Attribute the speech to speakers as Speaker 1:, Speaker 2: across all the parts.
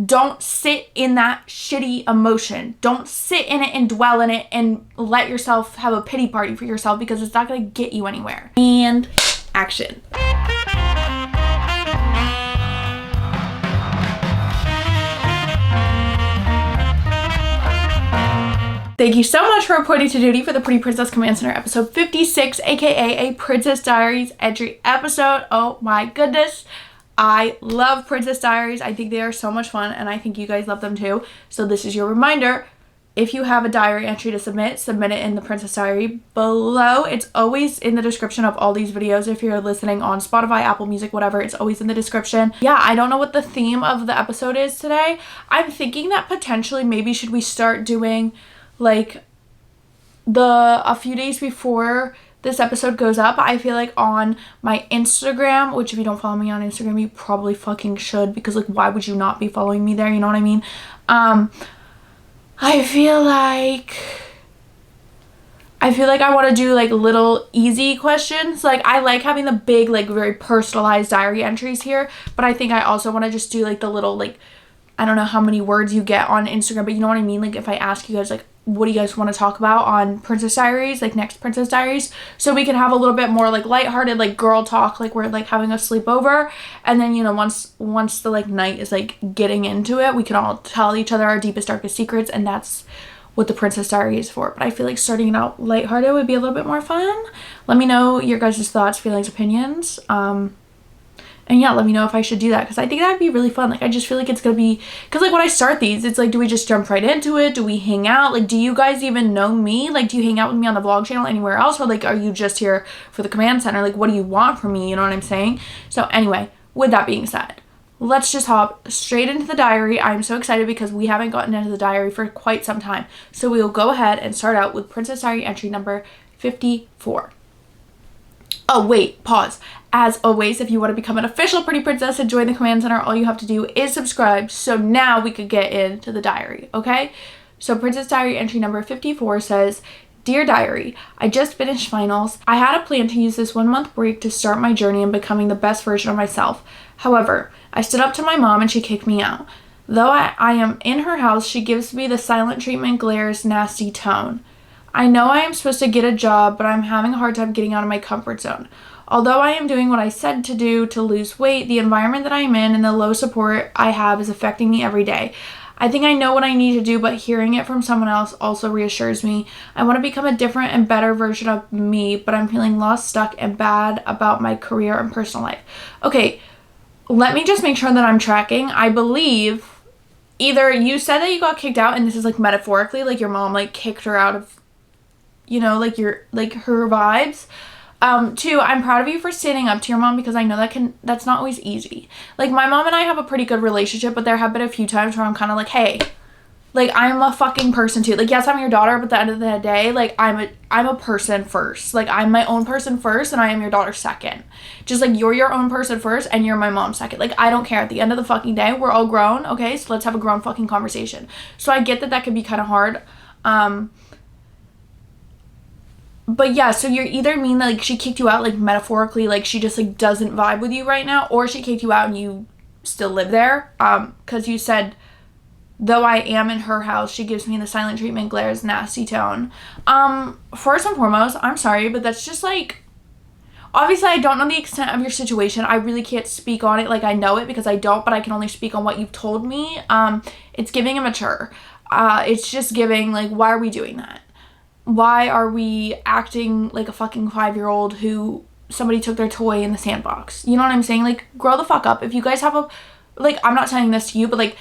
Speaker 1: Don't sit in that shitty emotion. Don't sit in it and dwell in it and let yourself have a pity party for yourself, because it's not going to get you anywhere. And action. Thank you so much for reporting to duty for the Pretty Princess Command Center episode 56, aka a Princess Diaries entry episode. Oh my goodness. I love Princess Diaries. I think they are so much fun, and I think you guys love them too. So this is your reminder. If you have a diary entry to submit it in the Princess Diary below. It's always in the description of all these videos. If you're listening on Spotify, Apple Music, whatever, it's always in the description. Yeah, I don't know what the theme of the episode is today. I'm thinking that potentially maybe should we start doing like a few days before this episode goes up. I feel like on my Instagram, which if you don't follow me on Instagram, you probably fucking should, because like why would you not be following me there, you know what I mean? I feel like I want to do like little easy questions. Like I like having the big like very personalized diary entries here, but I think I also want to just do like the little, like, I don't know how many words you get on Instagram, but you know what I mean? Like if I ask you guys like, what do you guys want to talk about on Princess Diaries, like next Princess Diaries, so we can have a little bit more like lighthearted, like girl talk, like we're like having a sleepover, and then, you know, once the like night is like getting into it, we can all tell each other our deepest, darkest secrets, and that's what the Princess Diary is for. But I feel like starting it out lighthearted would be a little bit more fun. Let me know your guys' thoughts, feelings, opinions. And yeah, let me know if I should do that, because I think that would be really fun. Like, I just feel like it's going to be, because like when I start these, it's like, do we just jump right into it? Do we hang out? Like, do you guys even know me? Like, do you hang out with me on the vlog channel anywhere else? Or like, are you just here for the command center? Like, what do you want from me? You know what I'm saying? So anyway, with that being said, let's just hop straight into the diary. I'm so excited because we haven't gotten into the diary for quite some time. So we will go ahead and start out with Princess Diary entry number 54. Oh, wait, pause. As always, if you want to become an official Pretty Princess and join the Command Center, all you have to do is subscribe. So now we could get into the diary, okay? So Princess Diary entry number 54 says, Dear Diary, I just finished finals. I had a plan to use this 1 month break to start my journey in becoming the best version of myself. However, I stood up to my mom and she kicked me out. Though I am in her house, she gives me the silent treatment glares nasty tone. I know I am supposed to get a job, but I'm having a hard time getting out of my comfort zone. Although I am doing what I said to do to lose weight, the environment that I am in and the low support I have is affecting me every day. I think I know what I need to do, but hearing it from someone else also reassures me. I want to become a different and better version of me, but I'm feeling lost, stuck, and bad about my career and personal life. Okay, let me just make sure that I'm tracking. I believe either you said that you got kicked out, and this is like metaphorically, like your mom like kicked her out of, you know, like your, like her vibes. Two, I'm proud of you for standing up to your mom, because I know that's not always easy. Like my mom and I have a pretty good relationship, but there have been a few times where I'm kind of like, hey, like I'm a fucking person too. Like yes, I'm your daughter, but at the end of the day, like I'm a person first. Like I'm my own person first, and I am your daughter second. Just like you're your own person first and you're my mom second. Like I don't care. At the end of the fucking day, we're all grown, okay? So let's have a grown fucking conversation. So I get that can be kind of hard. But yeah, so you're either mean that like she kicked you out like metaphorically, like she just like doesn't vibe with you right now, or she kicked you out and you still live there. Because you said, though I am in her house, she gives me the silent treatment glares nasty tone. First and foremost, I'm sorry, but that's just like, obviously I don't know the extent of your situation. I really can't speak on it like I know it, because I don't, but I can only speak on what you've told me. It's giving immature. It's just giving like, why are we doing that? Why are we acting like a fucking 5-year-old who somebody took their toy in the sandbox? You know what I'm saying? Like, grow the fuck up. If you guys have a, like, I'm not saying this to you, but like,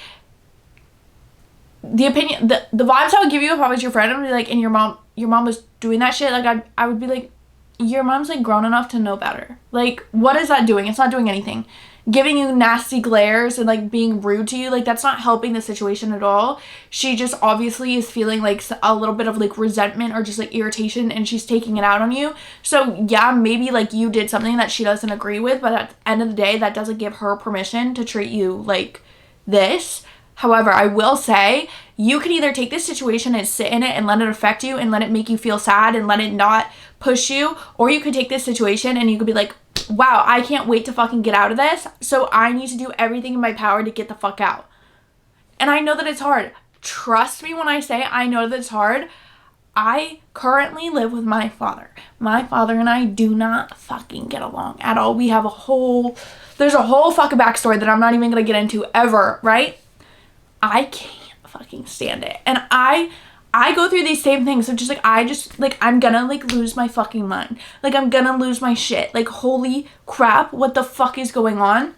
Speaker 1: the opinion, the vibes I would give you if I was your friend, I would be like, and your mom was doing that shit, like, I would be like, your mom's like grown enough to know better. Like, what is that doing? It's not doing anything. Giving you nasty glares and like being rude to you, like that's not helping the situation at all. She just obviously is feeling like a little bit of like resentment or just like irritation, and she's taking it out on you. So yeah, maybe like you did something that she doesn't agree with, but at the end of the day, that doesn't give her permission to treat you like this. However, I will say you can either take this situation and sit in it and let it affect you and let it make you feel sad and let it not push you, or you could take this situation and you could be like, wow, I can't wait to fucking get out of this, so I need to do everything in my power to get the fuck out. And I know that it's hard. Trust me when I say I know that it's hard. I currently live with my father. My father and I do not fucking get along at all. We have there's a whole fucking backstory that I'm not even gonna get into ever, right? I can't fucking stand it. And I go through these same things. So just like, I'm gonna like lose my fucking mind. Like, I'm gonna lose my shit. Like, holy crap, what the fuck is going on?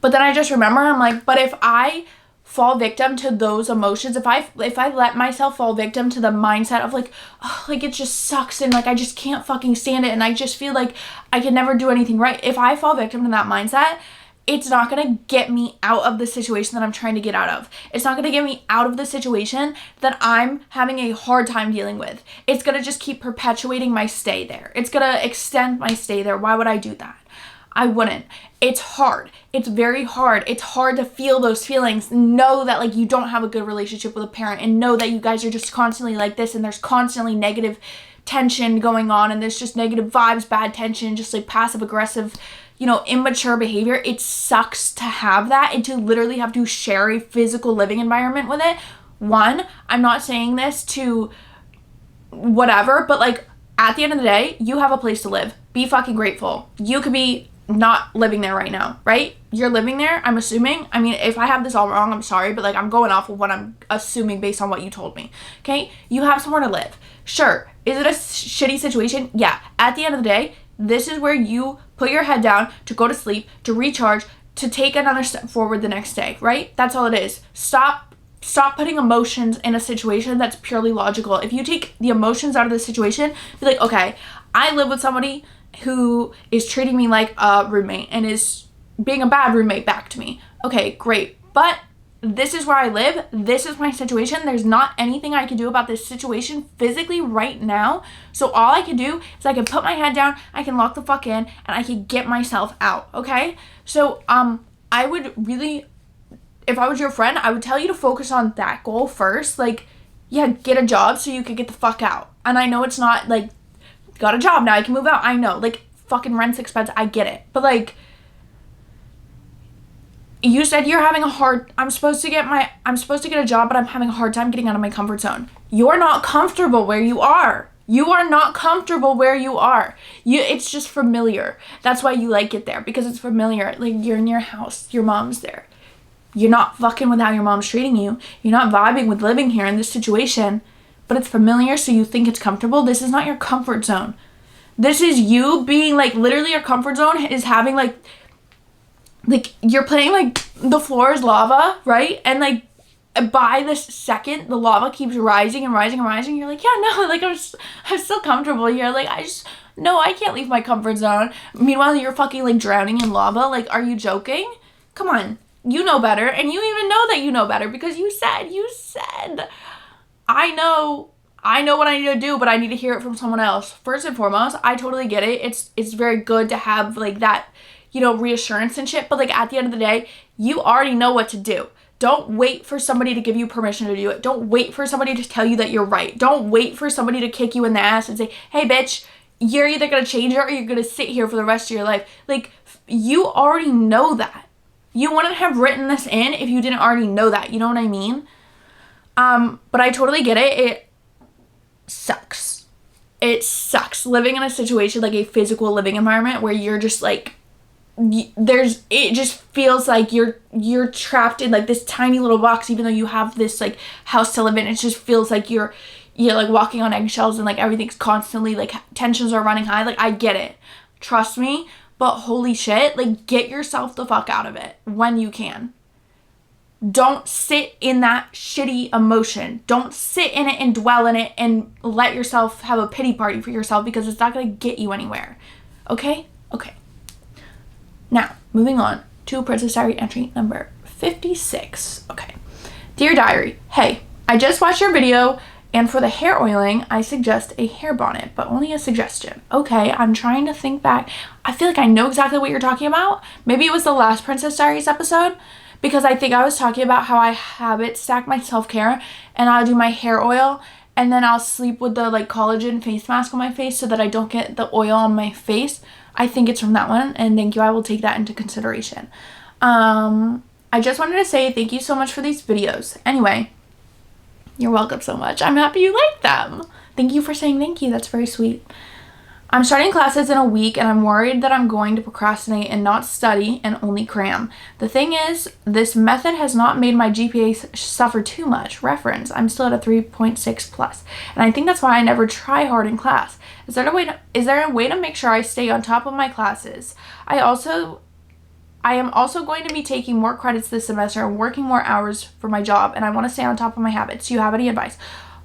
Speaker 1: But then I just remember, I'm like, but if I fall victim to those emotions, if I let myself fall victim to the mindset of like, oh, like it just sucks and like I just can't fucking stand it and I just feel like I can never do anything right. If I fall victim to that mindset, it's not going to get me out of the situation that I'm trying to get out of. It's not going to get me out of the situation that I'm having a hard time dealing with. It's going to just keep perpetuating my stay there. It's going to extend my stay there. Why would I do that? I wouldn't. It's hard. It's very hard. It's hard to feel those feelings. Know that like you don't have a good relationship with a parent, and know that you guys are just constantly like this and there's constantly negative tension going on and there's just negative vibes, bad tension, just like passive aggressive, immature behavior. It sucks to have that and to literally have to share a physical living environment with it. One, I'm not saying this to whatever, but like at the end of the day, you have a place to live. Be fucking grateful. You could be not living there right now, right? You're living there, I'm assuming. I mean, if I have this all wrong, I'm sorry, but like I'm going off of what I'm assuming based on what you told me. Okay? You have somewhere to live. Sure. Is it a shitty situation? Yeah. At the end of the day, this is where you put your head down to go to sleep, to recharge, to take another step forward the next day, right? That's all it is. Stop putting emotions in a situation that's purely logical. If you take the emotions out of the situation, be like, okay, I live with somebody who is treating me like a roommate and is being a bad roommate back to me. Okay, great. But this is where I live. This is my situation. There's not anything I can do about this situation physically right now. So all I can do is I can put my head down, I can lock the fuck in, and I can get myself out, okay? So, I would really, if I was your friend, I would tell you to focus on that goal first. Like, yeah, get a job so you could get the fuck out. And I know it's not like, got a job now, I can move out. I know, like, fucking rent's expensive. I get it. But like, you said you're having I'm supposed to get a job, but I'm having a hard time getting out of my comfort zone. You're not comfortable where you are. You are not comfortable where you are. It's just familiar. That's why you like it there, because it's familiar. Like, you're in your house, your mom's there. You're not fucking with how your mom's treating you. You're not vibing with living here in this situation, but it's familiar, so you think it's comfortable. This is not your comfort zone. This is you being like, literally your comfort zone is having like you're playing like the floor is lava, right? And like by the second the lava keeps rising and rising and rising, you're like, yeah, no, like I'm still comfortable here. Like I can't leave my comfort zone. Meanwhile, you're fucking like drowning in lava. Like, are you joking? Come on. You know better, and you even know that you know better because you said I know what I need to do, but I need to hear it from someone else. First and foremost, I totally get it. It's very good to have like that, reassurance and shit. But like at the end of the day, you already know what to do. Don't wait for somebody to give you permission to do it. Don't wait for somebody to tell you that you're right. Don't wait for somebody to kick you in the ass and say, hey bitch, you're either going to change it or you're going to sit here for the rest of your life. Like, you already know that. You wouldn't have written this in if you didn't already know that. You know what I mean? But I totally get it. It sucks. It sucks living in a situation, like a physical living environment, where you're just like, it just feels like you're trapped in like this tiny little box, even though you have this like house to live in. It just feels like you're like walking on eggshells and like everything's constantly like tensions are running high. Like, I get it. Trust me. But holy shit, like, get yourself the fuck out of it when you can. Don't sit in that shitty emotion. Don't sit in it and dwell in it and let yourself have a pity party for yourself, because it's not going to get you anywhere. Okay? Okay. Now, moving on to Princess Diary entry number 56. Okay. Dear Diary, hey, I just watched your video, and for the hair oiling, I suggest a hair bonnet, but only a suggestion. Okay, I'm trying to think back. I feel like I know exactly what you're talking about. Maybe it was the last Princess Diaries episode, because I think I was talking about how I habit stack my self-care, and I'll do my hair oil, and then I'll sleep with the like collagen face mask on my face so that I don't get the oil on my face. I think it's from that one, and thank you. I will take that into consideration. I just wanted to say thank you so much for these videos. Anyway, you're welcome so much. I'm happy you like them. Thank you for saying thank you. That's very sweet. I'm starting classes in a week and I'm worried that I'm going to procrastinate and not study and only cram. The thing is, this method has not made my GPA suffer too much. Reference, I'm still at a 3.6 plus. And I think that's why I never try hard in class. Is there a way to make sure I stay on top of my classes? I am also going to be taking more credits this semester and working more hours for my job, and I want to stay on top of my habits. Do you have any advice?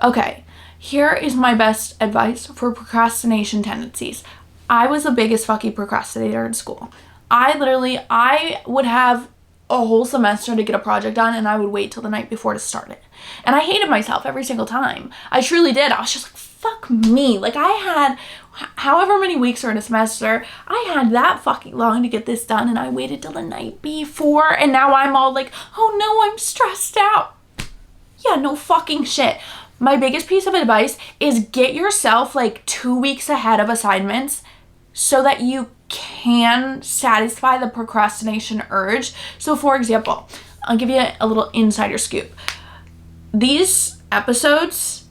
Speaker 1: Okay. Here is my best advice for procrastination tendencies. I was the biggest fucking procrastinator in school. I would have a whole semester to get a project done and I would wait till the night before to start it. And I hated myself every single time. I truly did. I was just like, fuck me. Like I had however many weeks are in a semester, I had that fucking long to get this done and I waited till the night before and now I'm all like, oh no, I'm stressed out. Yeah, no fucking shit. My biggest piece of advice is get yourself like 2 weeks ahead of assignments so that you can satisfy the procrastination urge. So for example, I'll give you a little insider scoop. These episodes,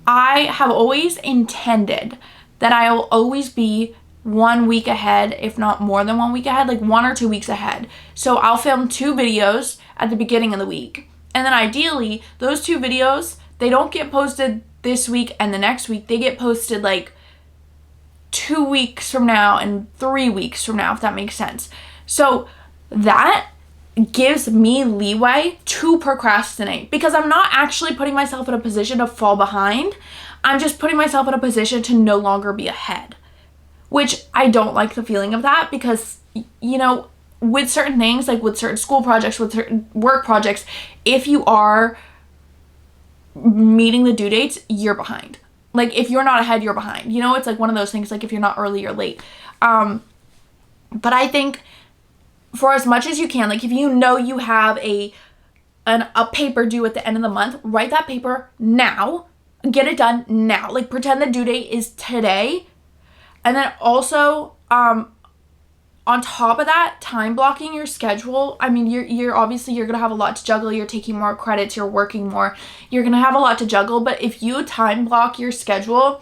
Speaker 1: I have always intended that I will always be 1 week ahead, if not more than 1 week ahead, like 1 or 2 weeks ahead. So I'll film 2 videos at the beginning of the week. And then ideally, those 2 videos, they don't get posted this week and the next week. They get posted like 2 weeks from now and 3 weeks from now, if that makes sense. So that gives me leeway to procrastinate because I'm not actually putting myself in a position to fall behind. I'm just putting myself in a position to no longer be ahead, which I don't like the feeling of that because, you know, with certain things, like with certain school projects, with certain work projects, if you are meeting the due dates, you're behind. Like if you're not ahead, you're behind. You know, it's like one of those things, like if you're not early, you're late. But I think for as much as you can, like if you know you have a paper due at the end of the month, write that paper now, get it done now. Like pretend the due date is today. And then also, on top of that, time blocking your schedule. I mean, you're obviously, you're going to have a lot to juggle. You're taking more credits. You're working more. You're going to have a lot to juggle. But if you time block your schedule,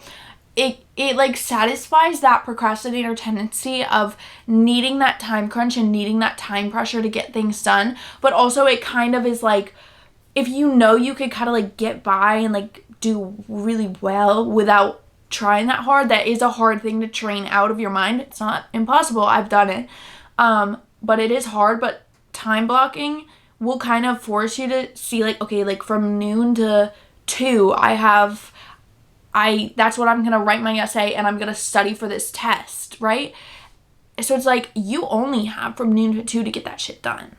Speaker 1: it like satisfies that procrastinator tendency of needing that time crunch and needing that time pressure to get things done. But also it kind of is like, if you know you could kind of like get by and like do really well without trying that hard, that is a hard thing to train out of your mind. It's not impossible. I've done it. But it is hard. But time blocking will kind of force you to see like, okay, like from noon to 2, that's what I'm going to write my essay and I'm going to study for this test, right? So it's like you only have from noon to 2 to get that shit done.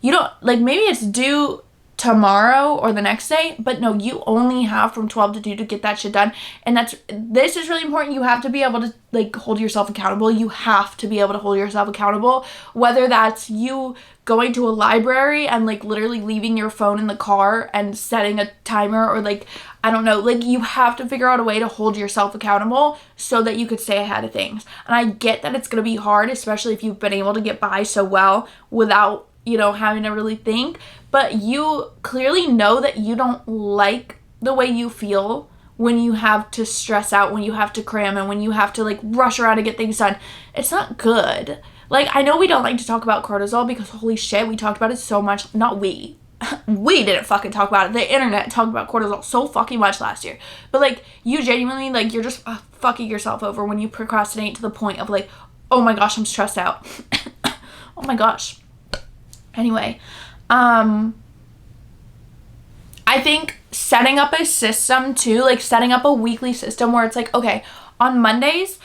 Speaker 1: You don't, like maybe it's due tomorrow or the next day, but no, you only have from 12 to 2 to get that shit done. And this is really important. You have to be able to like hold yourself accountable. You have to be able to hold yourself accountable, whether that's you going to a library and like literally leaving your phone in the car and setting a timer, or like, I don't know, like you have to figure out a way to hold yourself accountable so that you could stay ahead of things. And I get that it's going to be hard, especially if you've been able to get by so well without, you know, having to really think, but you clearly know that you don't like the way you feel when you have to stress out, when you have to cram, and when you have to like rush around to get things done. It's not good. Like, I know we don't like to talk about cortisol because holy shit, we talked about it so much. Not we. We didn't fucking talk about it. The internet talked about cortisol so fucking much last year. But like, you genuinely, like, you're just fucking yourself over when you procrastinate to the point of like, oh my gosh, I'm stressed out. Oh my gosh. Anyway, I think setting up a system too, like setting up a weekly system where it's like, okay, on Mondays,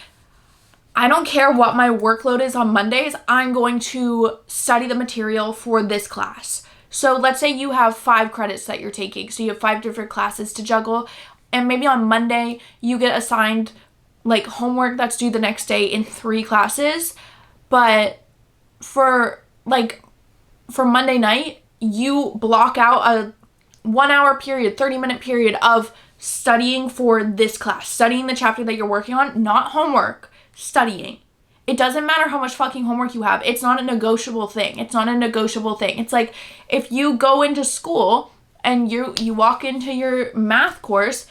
Speaker 1: I don't care what my workload is on Mondays, I'm going to study the material for this class. So let's say you have 5 credits that you're taking. So you have 5 different classes to juggle. And maybe on Monday, you get assigned like homework that's due the next day in 3 classes. But for Monday night, you block out a 1-hour period, 30-minute period of studying for this class, studying the chapter that you're working on, not homework, studying. It doesn't matter how much fucking homework you have. It's not a negotiable thing. It's not a negotiable thing. It's like if you go into school and you walk into your math course,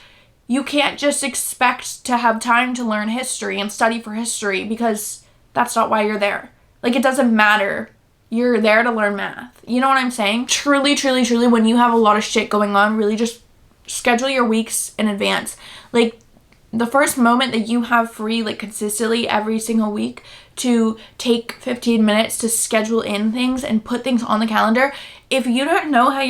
Speaker 1: you can't just expect to have time to learn history and study for history, because that's not why you're there. Like, it doesn't matter. You're there to learn math. You know what I'm saying? Truly, truly, truly, when you have a lot of shit going on, really just schedule your weeks in advance. Like, the first moment that you have free, like consistently every single week, to take 15 minutes to schedule in things and put things on the calendar. If you don't know how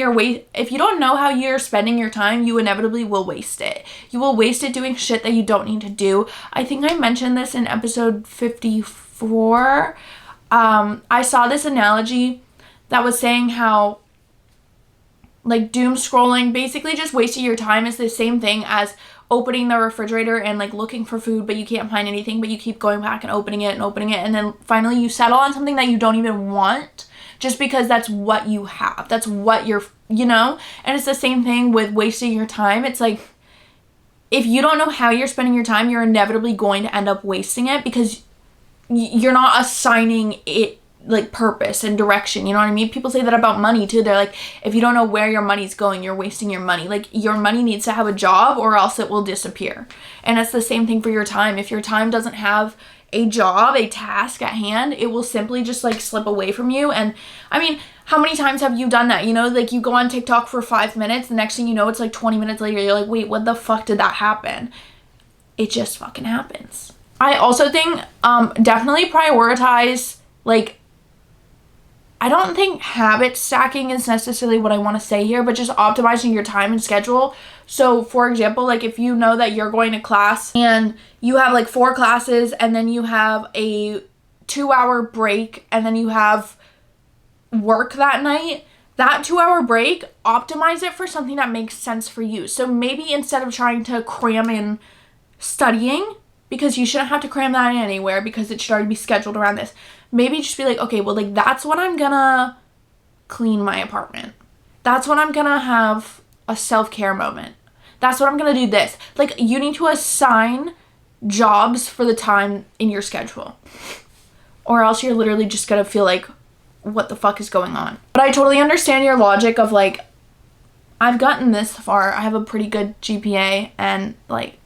Speaker 1: you're spending your time, you inevitably will waste it. You will waste it doing shit that you don't need to do. I think I mentioned this in episode 54. I saw this analogy that was saying how, like, doom scrolling, basically just wasting your time, is the same thing as opening the refrigerator and like looking for food, but you can't find anything, but you keep going back and opening it, and then finally you settle on something that you don't even want, just because that's what you have. That's what you're, and it's the same thing with wasting your time. It's like, if you don't know how you're spending your time, you're inevitably going to end up wasting it, because you're not assigning it like purpose and direction. You know what I mean? People say that about money too. They're like, if you don't know where your money's going, you're wasting your money. Like, your money needs to have a job or else it will disappear. And it's the same thing for your time. If your time doesn't have a job, a task at hand, it will simply just like slip away from you. And I mean, how many times have you done that? Like, you go on TikTok for 5 minutes, the next thing you know, it's like 20 minutes later, you're like, wait, what the fuck did that happen? It just fucking happens. I also think definitely prioritize, like, I don't think habit stacking is necessarily what I want to say here, but just optimizing your time and schedule. So, for example, like, if you know that you're going to class and you have like 4 classes, and then you have a 2-hour break, and then you have work that night, that 2-hour break, optimize it for something that makes sense for you. So maybe instead of trying to cram in studying, because you shouldn't have to cram that in anywhere, because it should already be scheduled around this, maybe just be like, okay, well, like, that's when I'm gonna clean my apartment. That's when I'm gonna have a self-care moment. That's when I'm gonna do this. Like, you need to assign jobs for the time in your schedule, or else you're literally just gonna feel like, what the fuck is going on? But I totally understand your logic of like, I've gotten this far. I have a pretty good GPA, and like,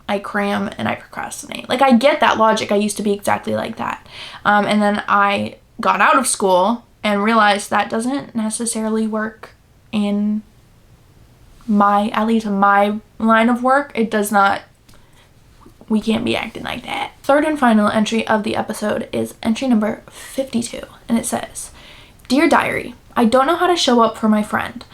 Speaker 1: I cram and I procrastinate. Like, I get that logic. I used to be exactly like that. And then I got out of school and realized that doesn't necessarily work in at least my line of work. It does not. We can't be acting like that. Third and final entry of the episode is entry number 52. And it says, "Dear Diary, I don't know how to show up for my friend.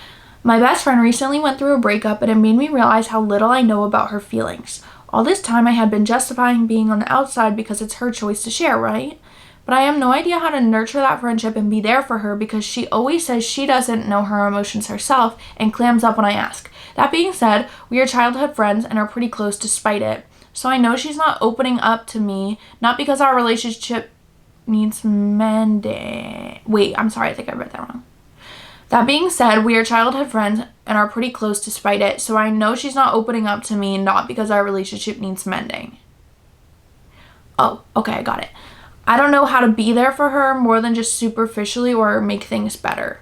Speaker 1: My best friend recently went through a breakup, and it made me realize how little I know about her feelings. All this time I had been justifying being on the outside because it's her choice to share, right? But I have no idea how to nurture that friendship and be there for her, because she always says she doesn't know her emotions herself and clams up when I ask. That being said, we are childhood friends and are pretty close despite it. So I know she's not opening up to me, not because our relationship needs mending." Wait, I'm sorry, I think I read that wrong. "That being said, we are childhood friends and are pretty close despite it, so I know she's not opening up to me, not because our relationship needs mending." Oh, okay, I got it. "I don't know how to be there for her more than just superficially or make things better."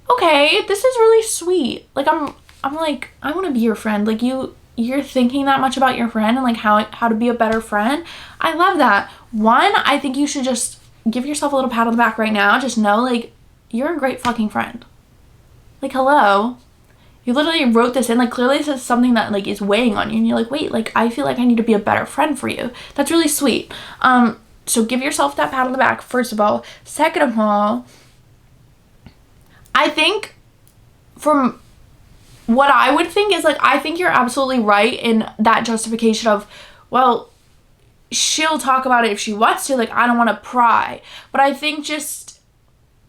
Speaker 1: Okay, this is really sweet. Like, I'm like, I want to be your friend. Like, you're thinking that much about your friend and like how to be a better friend. I love that. One, I think you should just give yourself a little pat on the back right now. Just know, like, you're a great fucking friend. Like, hello. You literally wrote this in. Like, clearly this is something that like is weighing on you, and you're like, wait, like, I feel like I need to be a better friend for you. That's really sweet. So give yourself that pat on the back, first of all. Second of all, I think from what I would think is, like, I think you're absolutely right in that justification of, well, she'll talk about it if she wants to. Like, I don't want to pry. But I think just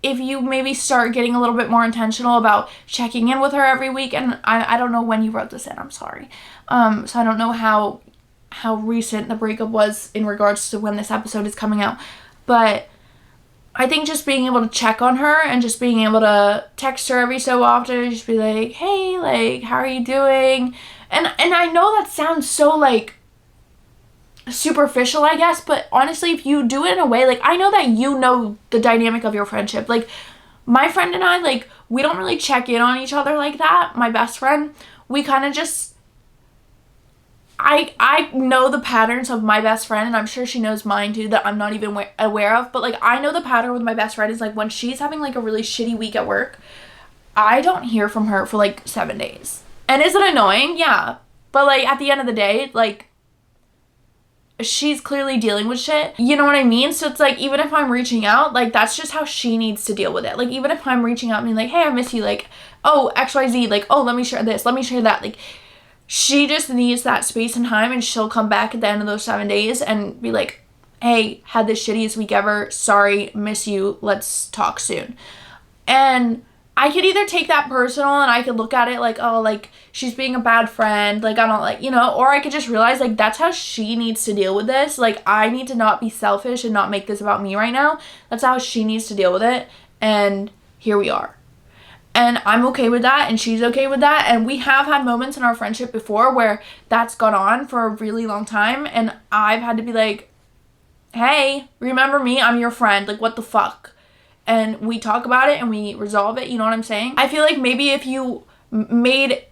Speaker 1: if you maybe start getting a little bit more intentional about checking in with her every week, and I don't know when you wrote this in, I'm sorry. So I don't know how recent the breakup was in regards to when this episode is coming out. But I think just being able to check on her and just being able to text her every so often, just be like, hey, like, how are you doing? And I know that sounds so, like, superficial, I guess, but honestly, if you do it in a way, like, I know that you know the dynamic of your friendship. Like, my friend and I, like, we don't really check in on each other like that. My best friend, we kind of just, I know the patterns of my best friend, and I'm sure she knows mine too, that I'm not even aware of, but, like, I know the pattern with my best friend is, like, when she's having, like, a really shitty week at work, I don't hear from her for, like, 7 days. And is it annoying? Yeah. But, like, at the end of the day, like, she's clearly dealing with shit. You know what I mean? So it's like, even if I'm reaching out, like, that's just how she needs to deal with it. Like, even if I'm reaching out and being like, hey, I miss you, like, oh, XYZ, like, oh, let me share this, let me share that, like, she just needs that space and time, and she'll come back at the end of those 7 days and be like, hey, had the shittiest week ever, sorry, miss you, let's talk soon. And I could either take that personal and I could look at it like, oh, like, she's being a bad friend, like, I don't like, you know, or I could just realize, like, that's how she needs to deal with this. Like, I need to not be selfish and not make this about me right now. That's how she needs to deal with it, and here we are. And I'm okay with that, and she's okay with that, and we have had moments in our friendship before where that's gone on for a really long time, and I've had to be like, hey, remember me, I'm your friend, like, what the fuck? And we talk about it and we resolve it, you know what I'm saying? I feel like maybe if you made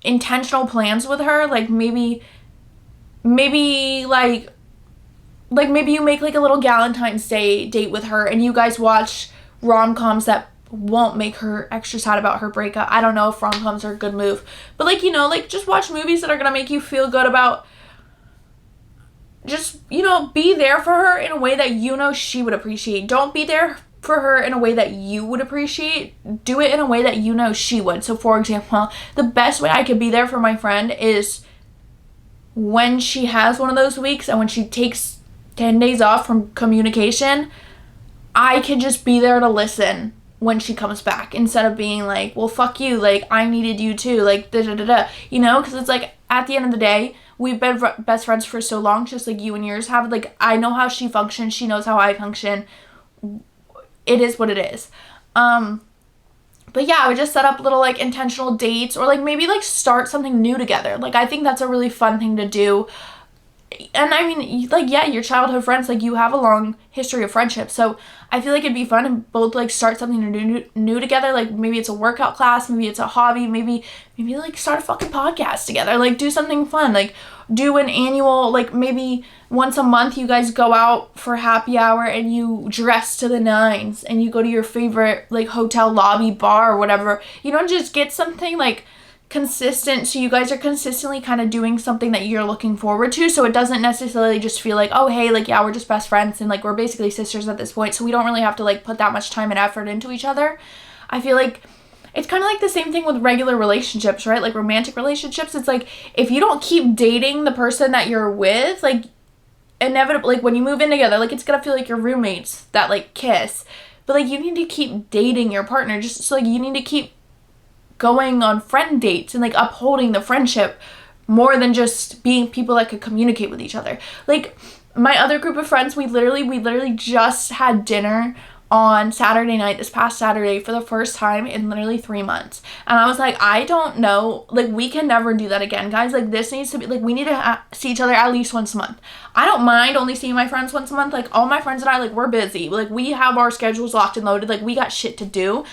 Speaker 1: intentional plans with her, like, maybe like maybe you make, like, a little Valentine's Day date with her, and you guys watch rom-coms that won't make her extra sad about her breakup. I don't know if rom-coms are a good move, but, like, you know, like, just watch movies that are gonna make you feel good about, just, you know, be there for her in a way that you know she would appreciate. Don't be there for her in a way that you would appreciate. Do it in a way that you know she would. So, for example, the best way I could be there for my friend is when she has one of those weeks and when she takes 10 days off from communication, I can just be there to listen when she comes back, instead of being like, well, fuck you, like, I needed you too, like, da-da-da-da, you know, because it's like, at the end of the day, we've been best friends for so long, just like you and yours have. Like, I know how she functions, she knows how I function, it is what it is. But yeah, I would just set up little, like, intentional dates, or, like, maybe, like, start something new together. Like, I think that's a really fun thing to do. And I mean, like, yeah, your childhood friends, like, you have a long history of friendship, so I feel like it'd be fun to both, like, start something new together. Like, maybe it's a workout class, maybe it's a hobby, maybe like, start a fucking podcast together, like, do something fun, like, do an annual, like, maybe once a month you guys go out for happy hour and you dress to the nines and you go to your favorite, like, hotel lobby bar or whatever, you know, just get something, like, consistent, so you guys are consistently kind of doing something that you're looking forward to, so it doesn't necessarily just feel like, oh, hey, like, yeah, we're just best friends and, like, we're basically sisters at this point, so we don't really have to, like, put that much time and effort into each other. I feel like it's kind of like the same thing with regular relationships, right? Like, romantic relationships, it's like, if you don't keep dating the person that you're with, like, inevitably, like, when you move in together, like, it's gonna feel like your roommates that, like, kiss, but, like, you need to keep dating your partner, just so, like, you need to keep going on friend dates and, like, upholding the friendship more than just being people that could communicate with each other. Like, my other group of friends, we literally just had dinner on Saturday night, this past Saturday, for the first time in literally 3 months. And I was like, I don't know, like, we can never do that again, guys. Like, this needs to be, like, we need to see each other at least once a month. I don't mind only seeing my friends once a month. Like, all my friends and I, like, we're busy. Like, we have our schedules locked and loaded. Like, we got shit to do.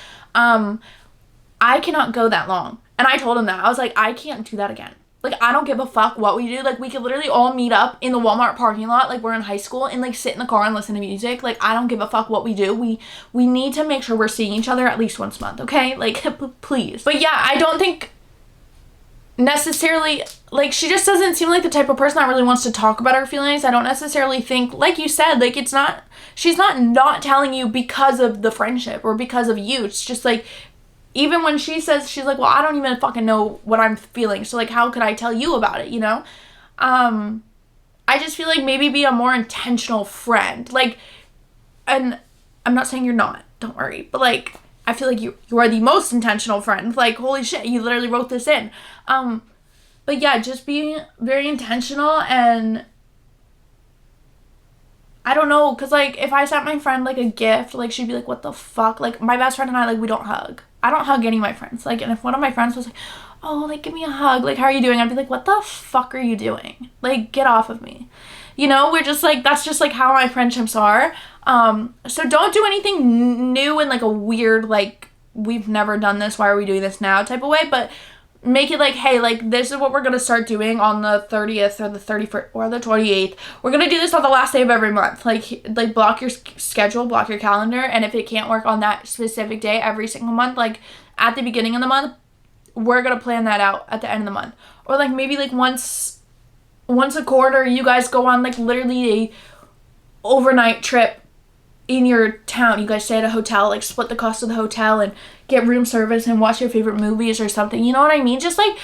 Speaker 1: I cannot go that long. And I told him that. I was like, I can't do that again. Like, I don't give a fuck what we do. Like, we could literally all meet up in the Walmart parking lot, like we're in high school, and, like, sit in the car and listen to music. Like, I don't give a fuck what we do. We need to make sure we're seeing each other at least once a month, okay? Like, please. But yeah, I don't think necessarily, like, she just doesn't seem like the type of person that really wants to talk about her feelings. I don't necessarily think, like you said, like, it's not, she's not telling you because of the friendship or because of you. It's just, like, even when she says, she's like, well, I don't even fucking know what I'm feeling, so, like, how could I tell you about it, you know? I just feel like maybe be a more intentional friend. Like, and I'm not saying you're not, don't worry, but, like, I feel like you are the most intentional friend. Like, holy shit, you literally wrote this in. But yeah, just being very intentional, and I don't know, because, like, if I sent my friend, like, a gift, like, she'd be like, what the fuck? Like, my best friend and I, like, we don't hug. I don't hug any of my friends. Like, and if one of my friends was like, oh, like, give me a hug, like, how are you doing? I'd be like, what the fuck are you doing? Like, get off of me. You know, we're just like, that's just like how my friendships are. So don't do anything new in like a weird, like, we've never done this, why are we doing this now type of way, but make it like, hey, like, this is what we're gonna start doing on the 30th or the 31st or the 28th. We're gonna do this on the last day of every month. Like block your schedule, block your calendar, and if it can't work on that specific day every single month, like at the beginning of the month, we're gonna plan that out at the end of the month. Or like maybe like once a quarter, you guys go on like literally a overnight trip in your town. You guys stay at a hotel, like split the cost of the hotel and get room service and watch your favorite movies or something. You know what I mean? Just like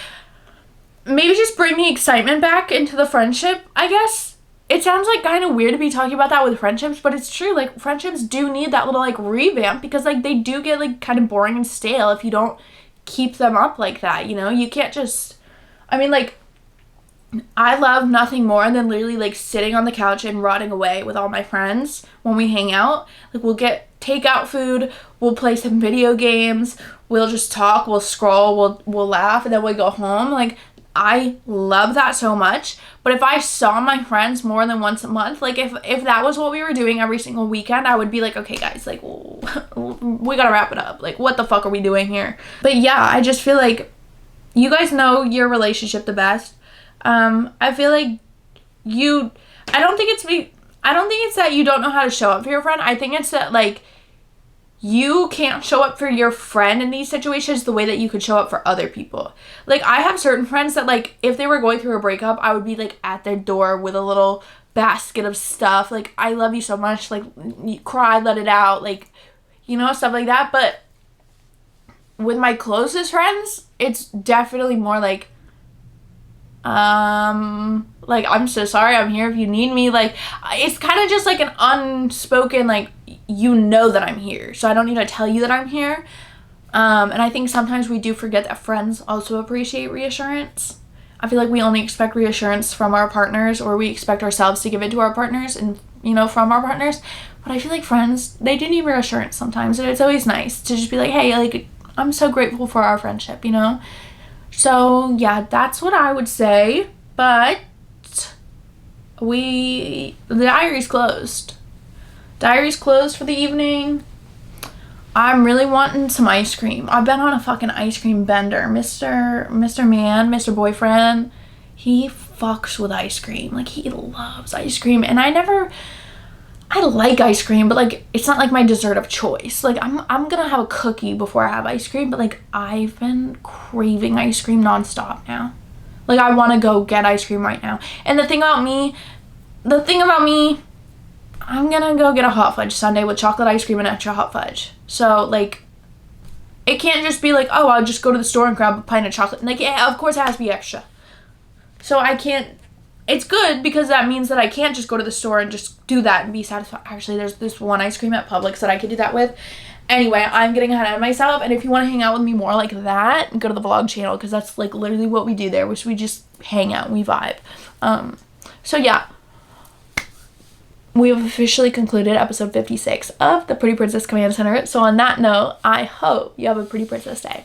Speaker 1: maybe just bring the excitement back into the friendship, I guess. It sounds like kind of weird to be talking about that with friendships, but it's true. Like friendships do need that little like revamp, because like they do get like kind of boring and stale if you don't keep them up like that, you know? You can't just, I mean, like, I love nothing more than literally like sitting on the couch and rotting away with all my friends when we hang out. Like we'll get takeout food, we'll play some video games, we'll just talk, we'll scroll, we'll laugh, and then we go home. Like I love that so much. But if I saw my friends more than once a month, like if that was what we were doing every single weekend, I would be like, okay guys, like we gotta wrap it up. Like what the fuck are we doing here? But yeah, I just feel like you guys know your relationship the best. I feel like I don't think it's that you don't know how to show up for your friend. I think it's that like you can't show up for your friend in these situations the way that you could show up for other people. Like I have certain friends that like if they were going through a breakup, I would be like at their door with a little basket of stuff. Like I love you so much. Like you cry, let it out. Like, you know, stuff like that. But with my closest friends, it's definitely more like I'm so sorry, I'm here if you need me. Like it's kind of just like an unspoken like, you know that I'm here, so I don't need to tell you that I'm here. And I think sometimes we do forget that friends also appreciate reassurance. I feel like we only expect reassurance from our partners, or we expect ourselves to give it to our partners, and you know, from our partners. But I feel like friends, they do need reassurance sometimes, and it's always nice to just be like, hey, like I'm so grateful for our friendship, you know? So yeah, that's what I would say. But the diary's closed. Diary's closed for the evening. I'm really wanting some ice cream. I've been on a fucking ice cream bender. Mr. Boyfriend, he fucks with ice cream. Like he loves ice cream, and I like ice cream, but like it's not like my dessert of choice. Like I'm gonna have a cookie before I have ice cream, but like I've been craving ice cream nonstop now. Like I want to go get ice cream right now. And the thing about me, I'm gonna go get a hot fudge sundae with chocolate ice cream and extra hot fudge. So like it can't just be like, oh, I'll just go to the store and grab a pint of chocolate. Like yeah, of course it has to be extra. So I can't. It's good because that means that I can't just go to the store and just do that and be satisfied. Actually, there's this one ice cream at Publix that I could do that with. Anyway, I'm getting ahead of myself, and if you want to hang out with me more like that, go to the vlog channel, because that's like literally what we do there, which we just hang out and we vibe. So yeah, we have officially concluded episode 56 of the Pretty Princess Command Center. So on that note, I hope you have a pretty princess day.